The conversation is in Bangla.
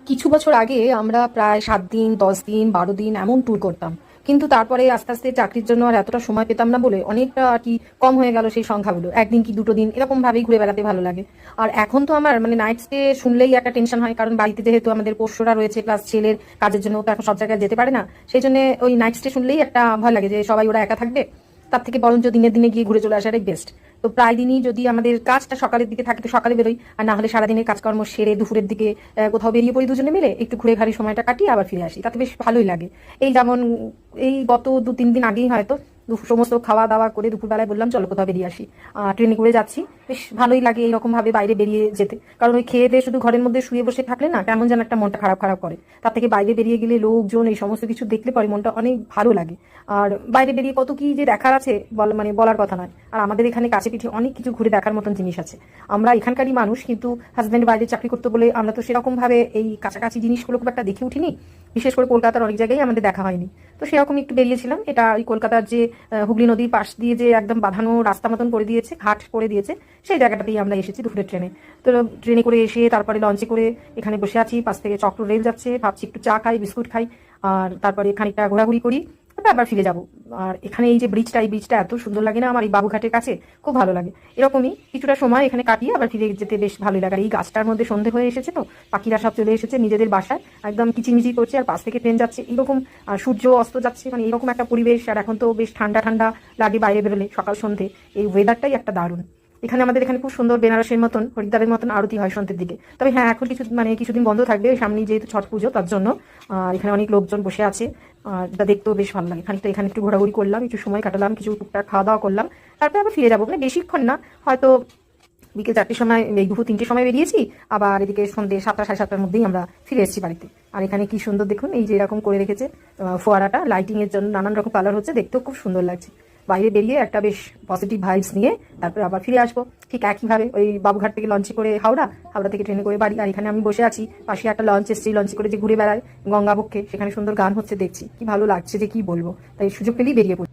কিছু বছর আগে আমরা প্রায় 7 দিন, 10 দিন, 12 দিন এমন ট্যুর করতাম। কিন্তু তারপরে আস্তে আস্তে চাকরির জন্য আর এতটা সময় পেতাম না বলে অনেকটা আর কি কম হয়ে গেল সেই সংখ্যাগুলো। একদিন কি দুটো দিন এরকম ভাবেই ঘুরে বেড়াতে ভালো লাগে। আর এখন তো আমার মানে নাইট স্টে শুনলেই একটা টেনশন হয়, কারণ বাড়িতে যেহেতু আমাদের পোষ্যরা রয়েছে, প্লাস ছেলের কাজের জন্য তো এখন সব জায়গায় যেতে পারে না। সেই জন্য ওই নাইট স্টে শুনলেই একটা ভয় লাগে যে সবাই ওরা একা থাকবে। তার থেকে বরঞ্চ দিনে দিনে গিয়ে ঘুরে চলে আসাটাই বেস্ট। তো প্রায় দিনই যদি আমাদের কাজটা সকালের দিকে থাকে তো সকালে বেরোই, আর না হলে সারাদিনের কাজকর্ম সেরে দুপুরের দিকে কোথাও বেরিয়ে পড়ি দুজনে মিলে, একটু ঘুরে ঘাড়ি সময়টা কাটিয়ে আবার ফিরে আসি, তাতে বেশ ভালোই লাগে। এই যেমন এই গত 2-3 দিন আগেই হয়তো সমস্ত খাওয়া দাওয়া করে দুপুরবেলায় বললাম চলো কোথাও বেরিয়ে আসি। ট্রেনে করে যাচ্ছি, বেশ ভালোই লাগে এইরকম ভাবে বাইরে বেরিয়ে যেতে। কারণ ওই খেয়ে দিয়ে শুধু ঘরের মধ্যে শুয়ে বসে থাকলে না কেমন যেন একটা মনটা খারাপ খারাপ করে। তার থেকে বাইরে বেরিয়ে গেলে লোকজন এই সমস্ত কিছু দেখলে পরে মনটা অনেক ভালো লাগে। আর বাইরে বেরিয়ে কত কি যে দেখার আছে মানে বলার কথা নয়। আর আমাদের এখানে কাছে পিঠে অনেক কিছু ঘুরে দেখার মতন জিনিস আছে। আমরা এখানকারই মানুষ, কিন্তু হাজব্যান্ড বাইরে চাকরি করতে বলে আমরা তো সেরকম ভাবে এই কাছাকাছি জিনিসগুলো খুব একটা দেখে উঠিনি। বিশেষ করে কলকাতার অনেক জায়গায় আমাদের দেখা হয়নি। তো সেরকম একটু বেরিয়েছিলাম। এটা ওই কলকাতার যে হুগলি নদীর পাশ দিয়ে যে একদম বাঁধানো রাস্তা মতন করে দিয়েছে, ঘাট করে দিয়েছে, সেই জায়গাটাতেই আমরা এসেছি দুপুরের ট্রেনে। তো ট্রেনে করে এসে তারপরে লঞ্চে করে এখানে বসে আছি, পাশ থেকে চক্র রেল যাচ্ছে, ভাবছি একটু চা খাই, বিস্কুট খাই, আর তারপরে খানিকটা ঘোরাঘুরি করি, তারপর আবার ফিরে যাব। আর এখানে এই যে ব্রিজটা, এই ব্রিজটা এত সুন্দর লাগে না আমার, এই বাবুঘাটের কাছে খুব ভালো লাগে। এরকমই কিছুটা সময় এখানে কাটিয়ে আবার ফিরে যেতে বেশ ভালোই লাগে। আর এই গাছটার মধ্যে সন্ধে হয়ে এসেছে, তো পাখিরা সব চলে এসেছে নিজেদের বাসায়, একদম কিচিমিচি করছে, আর পাশ থেকে ট্রেন যাচ্ছে এরকম, আর সূর্য অস্ত যাচ্ছে, মানে এরকম একটা পরিবেশ। আর এখন তো বেশ ঠান্ডা ঠান্ডা লাগে বাইরে বেরোলে সকাল সন্ধে, এই ওয়েদারটাই একটা দারুণ। এখানে আমাদের এখানে খুব সুন্দর বেনারসের মতন, হরিদ্বারের মতন আরতি হয় সন্ধ্যের দিকে। তবে হ্যাঁ, এখন কিছুদিন বন্ধ থাকবে, সামনে যেহেতু ছট পুজো তার জন্য। এখানে অনেক লোকজন বসে আছে, আর এটা দেখতেও বেশ ভালো লাগে। খানিকটা এখানে একটু ঘোরাঘুরি করলাম, একটু সময় কাটালাম, কিছু টুকটাক খাওয়া দাওয়া করলাম, তারপরে আবার ফিরে যাবো। মানে বেশিক্ষণ না, হয়তো বিকেল 4টের সময়, এই দুপুর 3টের সময় বেরিয়েছি, আবার এদিকে সন্ধ্যে 7টা সাড়ে 7টার মধ্যেই আমরা ফিরে এসেছি বাড়িতে। আর এখানে কি সুন্দর দেখুন, এই যে এরকম করে রেখেছে ফোয়ারাটা, লাইটিং এর জন্য নানান রকম কালার হচ্ছে, দেখতেও খুব সুন্দর লাগছে। বাইরে বেরিয়ে একটা বেশ পজিটিভ ভাইবস নিয়ে তারপরে আবার ফিরে আসবো ঠিক একইভাবে, ওই বাবুঘাট থেকে লঞ্চে করে হাওড়া, হাওড়া থেকে ট্রেনে করে বাড়ি। আর এখানে আমি বসে আছি, পাশে একটা লঞ্চ এসেছে, লঞ্চে করে যে ঘুরে বেড়ায় গঙ্গাবক্ষে, সেখানে সুন্দর গান হচ্ছে, দেখছি কি ভালো লাগছে যে কি বলবো। তাই সুযোগ পেলেই বেরিয়ে পড়ি।